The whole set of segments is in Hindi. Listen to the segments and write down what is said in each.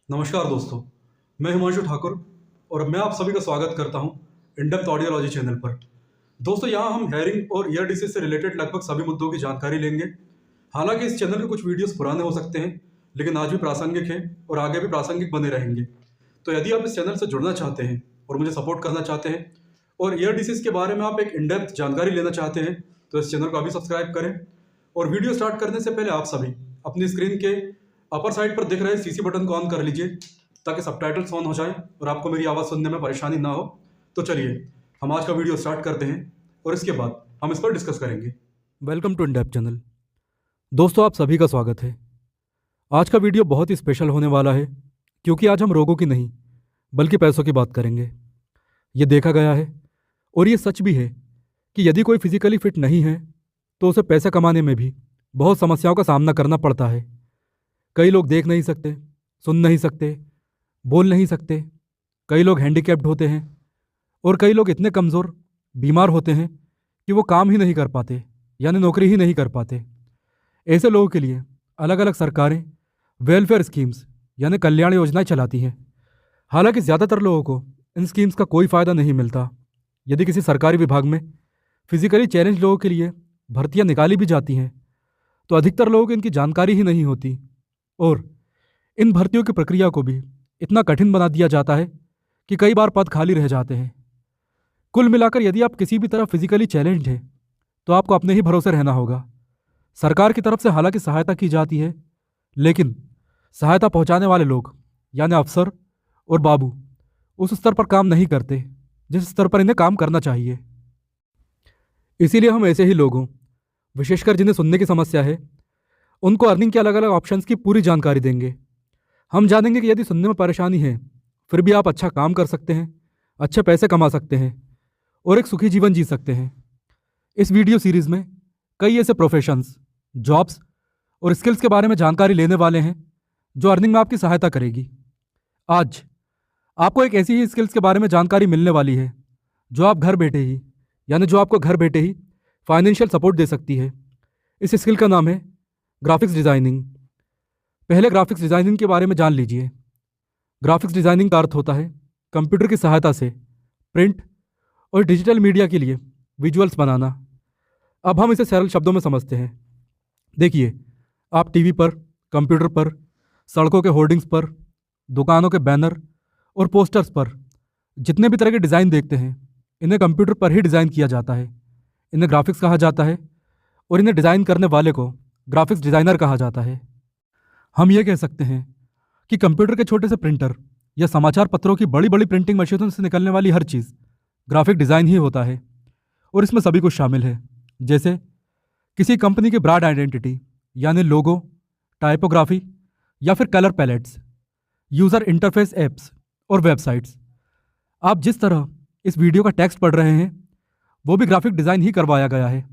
नमस्कार दोस्तों, मैं हिमांशु ठाकुर और मैं आप सभी का स्वागत करता हूं इन डेप्थ ऑडियोलॉजी चैनल पर। दोस्तों, यहां हम हेयरिंग और ईयर डिसीज से रिलेटेड लगभग सभी मुद्दों की जानकारी लेंगे। हालांकि इस चैनल के कुछ वीडियोस पुराने हो सकते हैं, लेकिन आज भी प्रासंगिक हैं और आगे भी प्रासंगिक बने रहेंगे। तो यदि आप इस चैनल से जुड़ना चाहते हैं और मुझे सपोर्ट करना चाहते हैं और ईयर डिसीज के बारे में आप एक इन डेप्थ जानकारी लेना चाहते हैं, तो इस चैनल को अभी सब्सक्राइब करें। और वीडियो स्टार्ट करने से पहले आप सभी अपनी स्क्रीन के अपर साइड पर दिख रहे सीसी बटन को ऑन कर लीजिए, ताकि सबटाइटल्स ऑन हो जाए और आपको मेरी आवाज़ सुनने में परेशानी ना हो। तो चलिए हम आज का वीडियो स्टार्ट करते हैं और इसके बाद हम इस पर डिस्कस करेंगे। Welcome to in depth channel. दोस्तों, आप सभी का स्वागत है। आज का वीडियो बहुत ही स्पेशल होने वाला है, क्योंकि आज हम रोगों की नहीं बल्कि पैसों की बात करेंगे। ये देखा गया है और ये सच भी है कि यदि कोई फिजिकली फिट नहीं है तो उसे पैसे कमाने में भी बहुत समस्याओं का सामना करना पड़ता है। कई लोग देख नहीं सकते, सुन नहीं सकते, बोल नहीं सकते। कई लोग हैंडीकैप्ड होते हैं और कई लोग इतने कमज़ोर, बीमार होते हैं कि वो काम ही नहीं कर पाते, यानी नौकरी ही नहीं कर पाते। ऐसे लोगों के लिए अलग अलग सरकारें वेलफेयर स्कीम्स यानी कल्याण योजनाएं चलाती हैं। हालांकि ज़्यादातर लोगों को इन स्कीम्स का कोई फ़ायदा नहीं मिलता। यदि किसी सरकारी विभाग में फिजिकली चैलेंज लोगों के लिए भर्तियां निकाली भी जाती हैं तो अधिकतर लोगों को इनकी जानकारी ही नहीं होती और इन भर्तियों की प्रक्रिया को भी इतना कठिन बना दिया जाता है कि कई बार पद खाली रह जाते हैं। कुल मिलाकर यदि आप किसी भी तरह फिजिकली चैलेंज्ड हैं तो आपको अपने ही भरोसे रहना होगा। सरकार की तरफ से हालांकि सहायता की जाती है, लेकिन सहायता पहुंचाने वाले लोग यानी अफसर और बाबू उस स्तर पर काम नहीं करते जिस स्तर पर इन्हें काम करना चाहिए। इसीलिए हम ऐसे ही लोगों, विशेषकर जिन्हें सुनने की समस्या है, उनको अर्निंग के अलग अलग ऑप्शंस की पूरी जानकारी देंगे। हम जानेंगे कि यदि सुनने में परेशानी है फिर भी आप अच्छा काम कर सकते हैं, अच्छे पैसे कमा सकते हैं और एक सुखी जीवन जी सकते हैं। इस वीडियो सीरीज़ में कई ऐसे प्रोफेशंस, जॉब्स और स्किल्स के बारे में जानकारी लेने वाले हैं जो अर्निंग में आपकी सहायता करेगी। आज आपको एक ऐसी ही स्किल्स के बारे में जानकारी मिलने वाली है जो आप घर बैठे ही, यानी जो आपको घर बैठे ही फाइनेंशियल सपोर्ट दे सकती है। इस स्किल का नाम है ग्राफिक्स डिज़ाइनिंग। पहले ग्राफिक्स डिज़ाइनिंग के बारे में जान लीजिए। ग्राफिक्स डिज़ाइनिंग का अर्थ होता है कंप्यूटर की सहायता से प्रिंट और डिजिटल मीडिया के लिए विजुअल्स बनाना। अब हम इसे सरल शब्दों में समझते हैं। देखिए, आप टीवी पर, कंप्यूटर पर, सड़कों के होर्डिंग्स पर, दुकानों के बैनर और पोस्टर्स पर जितने भी तरह के डिज़ाइन देखते हैं, इन्हें कंप्यूटर पर ही डिज़ाइन किया जाता है। इन्हें ग्राफिक्स कहा जाता है और इन्हें डिज़ाइन करने वाले को ग्राफिक्स डिज़ाइनर कहा जाता है। हम ये कह सकते हैं कि कंप्यूटर के छोटे से प्रिंटर या समाचार पत्रों की बड़ी बड़ी प्रिंटिंग मशीनों से निकलने वाली हर चीज़ ग्राफिक डिज़ाइन ही होता है। और इसमें सभी कुछ शामिल है, जैसे किसी कंपनी की ब्रांड आइडेंटिटी यानी लोगो, टाइपोग्राफी या फिर colour pallets, user interface apps और वेबसाइट्स। आप जिस तरह इस वीडियो का टेक्स्ट पढ़ रहे हैं वो भी ग्राफिक डिज़ाइन ही करवाया गया है।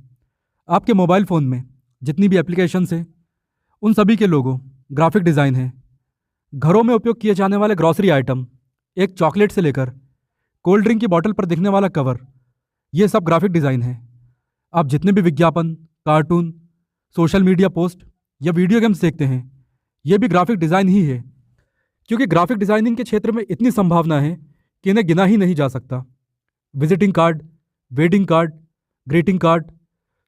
आपके मोबाइल फ़ोन में जितनी भी एप्लीकेशंस हैं उन सभी के लोगो ग्राफिक डिज़ाइन है। घरों में उपयोग किए जाने वाले ग्रॉसरी आइटम, एक चॉकलेट से लेकर कोल्ड ड्रिंक की बोतल पर दिखने वाला कवर, ये सब ग्राफिक डिज़ाइन है। आप जितने भी विज्ञापन, कार्टून, सोशल मीडिया पोस्ट या वीडियो गेम्स देखते हैं, ये भी ग्राफिक डिज़ाइन ही है। क्योंकि ग्राफिक डिज़ाइनिंग के क्षेत्र में इतनी संभावना है कि इन्हें गिना ही नहीं जा सकता। Visiting card, wedding card, greeting card,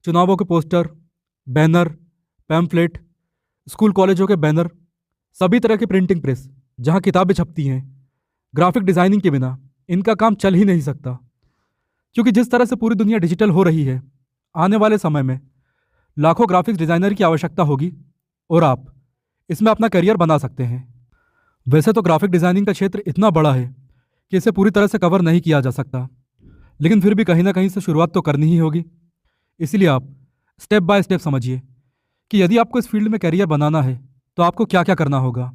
चुनावों के पोस्टर, बैनर, पैम्फलेट, स्कूल कॉलेजों के बैनर, सभी तरह की प्रिंटिंग प्रेस जहां किताबें छपती हैं, ग्राफिक डिज़ाइनिंग के बिना इनका काम चल ही नहीं सकता। क्योंकि जिस तरह से पूरी दुनिया डिजिटल हो रही है, आने वाले समय में लाखों ग्राफिक्स डिज़ाइनर की आवश्यकता होगी और आप इसमें अपना करियर बना सकते हैं। वैसे तो ग्राफिक डिज़ाइनिंग का क्षेत्र इतना बड़ा है कि इसे पूरी तरह से कवर नहीं किया जा सकता, लेकिन फिर भी कहीं ना कहीं से शुरुआत तो करनी ही होगी। इसीलिए आप स्टेप बाय स्टेप समझिए कि यदि आपको इस फील्ड में करियर बनाना है तो आपको क्या क्या करना होगा।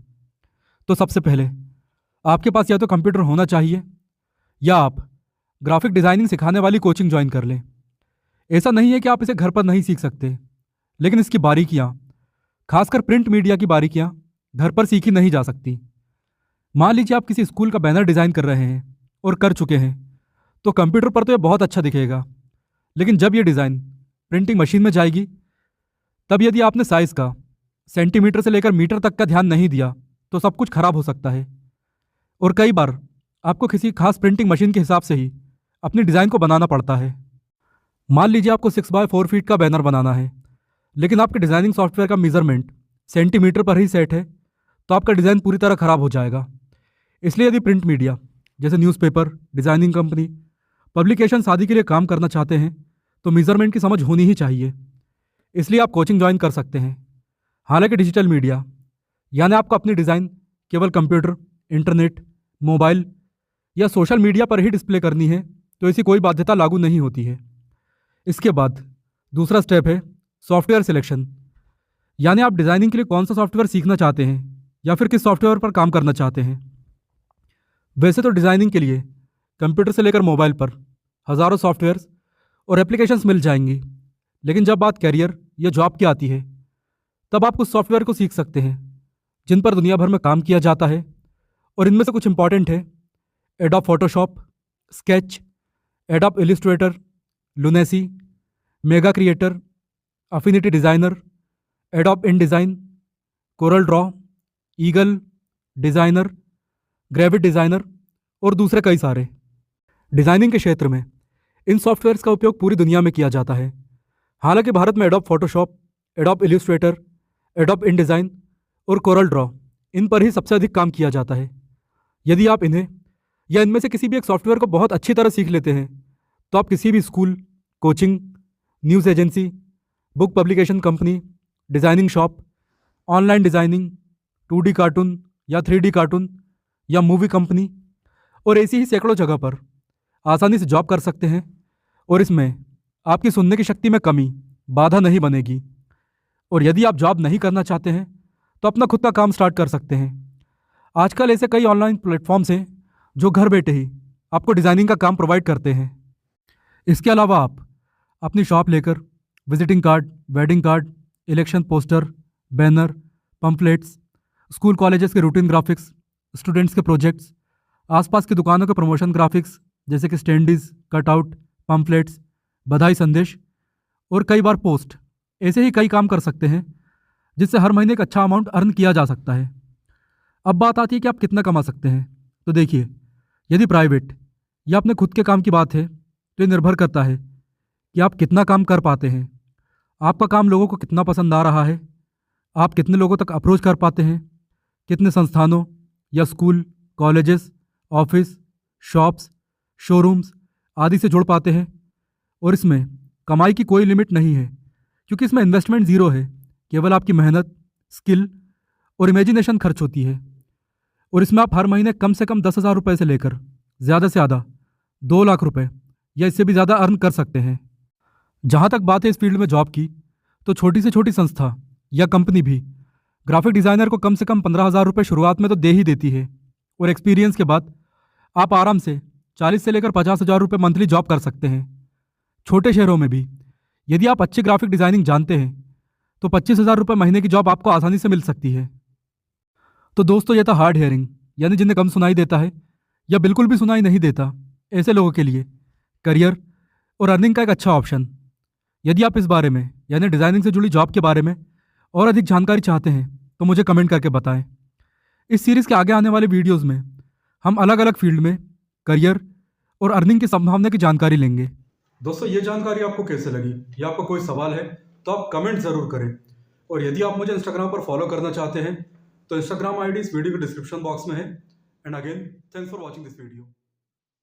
तो सबसे पहले आपके पास या तो कंप्यूटर होना चाहिए या आप ग्राफिक डिज़ाइनिंग सिखाने वाली कोचिंग ज्वाइन कर लें। ऐसा नहीं है कि आप इसे घर पर नहीं सीख सकते, लेकिन इसकी बारीकियाँ, खासकर प्रिंट मीडिया की बारीकियाँ, घर पर सीखी नहीं जा सकती। मान लीजिए आप किसी स्कूल का बैनर डिज़ाइन कर रहे हैं और कर चुके हैं, तो कंप्यूटर पर तो ये बहुत अच्छा दिखेगा, लेकिन जब ये डिज़ाइन प्रिंटिंग मशीन में जाएगी तब यदि आपने साइज़ का सेंटीमीटर से लेकर मीटर तक का ध्यान नहीं दिया तो सब कुछ खराब हो सकता है। और कई बार आपको किसी खास प्रिंटिंग मशीन के हिसाब से ही अपनी डिज़ाइन को बनाना पड़ता है। मान लीजिए आपको 6x4 फीट का बैनर बनाना है, लेकिन आपके डिज़ाइनिंग सॉफ्टवेयर का मेजरमेंट सेंटीमीटर पर ही सेट है, तो आपका डिज़ाइन पूरी तरह ख़राब हो जाएगा। इसलिए यदि प्रिंट मीडिया जैसे न्यूज़पेपर, डिज़ाइनिंग कंपनी, पब्लिकेशन आदि के लिए काम करना चाहते हैं तो मेजरमेंट की समझ होनी ही चाहिए। इसलिए आप कोचिंग ज्वाइन कर सकते हैं। हालांकि डिजिटल मीडिया यानी आपको अपनी डिज़ाइन केवल कंप्यूटर, इंटरनेट, मोबाइल या सोशल मीडिया पर ही डिस्प्ले करनी है तो ऐसी कोई बाध्यता लागू नहीं होती है। इसके बाद दूसरा स्टेप है सॉफ्टवेयर सिलेक्शन, यानी आप डिज़ाइनिंग के लिए कौन सा सॉफ्टवेयर सीखना चाहते हैं या फिर किस सॉफ्टवेयर पर काम करना चाहते हैं। वैसे तो डिज़ाइनिंग के लिए कंप्यूटर से लेकर मोबाइल पर हज़ारों सॉफ्टवेयर्स और एप्लीकेशंस मिल जाएंगी, लेकिन जब बात कैरियर या जॉब की आती है तब आप कुछ सॉफ्टवेयर को सीख सकते हैं जिन पर दुनिया भर में काम किया जाता है। और इनमें से कुछ इंपॉर्टेंट है Adobe Photoshop, Sketch, Adobe Illustrator, Lunacy, Mega Creator, Affinity Designer, Adobe InDesign, Corel Draw, Eagle Designer, Gravit Designer और दूसरे कई सारे। डिज़ाइनिंग के क्षेत्र में इन सॉफ्टवेयर्स का उपयोग पूरी दुनिया में किया जाता है। हालांकि भारत में adobe Photoshop, adobe Illustrator, adobe InDesign और कोरल ड्रॉ इन पर ही सबसे अधिक काम किया जाता है। यदि आप इन्हें या इनमें से किसी भी एक सॉफ्टवेयर को बहुत अच्छी तरह सीख लेते हैं तो आप किसी भी school, coaching, news agency, book publication company, designing shop, online designing, 2D cartoon या 3D कार्टून या मूवी कंपनी और ऐसी ही सैकड़ों जगह पर आसानी से जॉब कर सकते हैं। और इसमें आपकी सुनने की शक्ति में कमी, बाधा नहीं बनेगी। और यदि आप जॉब नहीं करना चाहते हैं तो अपना खुद का काम स्टार्ट कर सकते हैं। आजकल ऐसे कई ऑनलाइन प्लेटफॉर्म्स हैं जो घर बैठे ही आपको डिज़ाइनिंग का काम प्रोवाइड करते हैं। इसके अलावा आप अपनी शॉप लेकर visiting card, wedding card, election poster, banner, pamphlets, school colleges के रूटीन ग्राफिक्स, स्टूडेंट्स के प्रोजेक्ट्स, आसपास की दुकानों के प्रमोशन ग्राफिक्स जैसे कि स्टैंडीज, कटआउट, पम्फलेट्स, बधाई संदेश और कई बार पोस्ट, ऐसे ही कई काम कर सकते हैं जिससे हर महीने एक अच्छा अमाउंट अर्न किया जा सकता है। अब बात आती है कि आप कितना कमा सकते हैं। तो देखिए, यदि प्राइवेट या अपने खुद के काम की बात है तो ये निर्भर करता है कि आप कितना काम कर पाते हैं, आपका काम लोगों को कितना पसंद आ रहा है, आप कितने लोगों तक अप्रोच कर पाते हैं, कितने संस्थानों या school, colleges, office, shops, showrooms आदि से जुड़ पाते हैं। और इसमें कमाई की कोई लिमिट नहीं है क्योंकि इसमें इन्वेस्टमेंट ज़ीरो है, केवल आपकी मेहनत, स्किल और इमेजिनेशन खर्च होती है। और इसमें आप हर महीने कम से कम 10,000 रुपये से लेकर ज़्यादा से ज़्यादा 2 लाख रुपए या इससे भी ज़्यादा अर्न कर सकते हैं। जहाँ तक बात है इस फील्ड में जॉब की, तो छोटी से छोटी संस्था या कंपनी भी ग्राफिक डिज़ाइनर को कम से कम 15,000 रुपये शुरुआत में तो दे ही देती है। और एक्सपीरियंस के बाद आप आराम से 40 से लेकर 50,000 रुपये मंथली जॉब कर सकते हैं। छोटे शहरों में भी यदि आप अच्छी ग्राफिक डिज़ाइनिंग जानते हैं तो 25,000 रुपये महीने की जॉब आपको आसानी से मिल सकती है। तो दोस्तों, यह था हार्ड हेयरिंग, यानी जिन्हें कम सुनाई देता है या बिल्कुल भी सुनाई नहीं देता, ऐसे लोगों के लिए करियर और अर्निंग का एक अच्छा ऑप्शन। यदि आप इस बारे में यानी डिज़ाइनिंग से जुड़ी जॉब के बारे में और अधिक जानकारी चाहते हैं तो मुझे कमेंट करके बताएं। इस सीरीज़ के आगे आने वाले वीडियोज़ में हम अलग अलग फील्ड में करियर और अर्निंग की संभावना की जानकारी लेंगे। दोस्तों, ये जानकारी आपको कैसे लगी या आपको कोई सवाल है तो आप कमेंट ज़रूर करें। और यदि आप मुझे इंस्टाग्राम पर फॉलो करना चाहते हैं तो इंस्टाग्राम आईडी इस वीडियो के डिस्क्रिप्शन बॉक्स में है। And again, thanks for watching this video.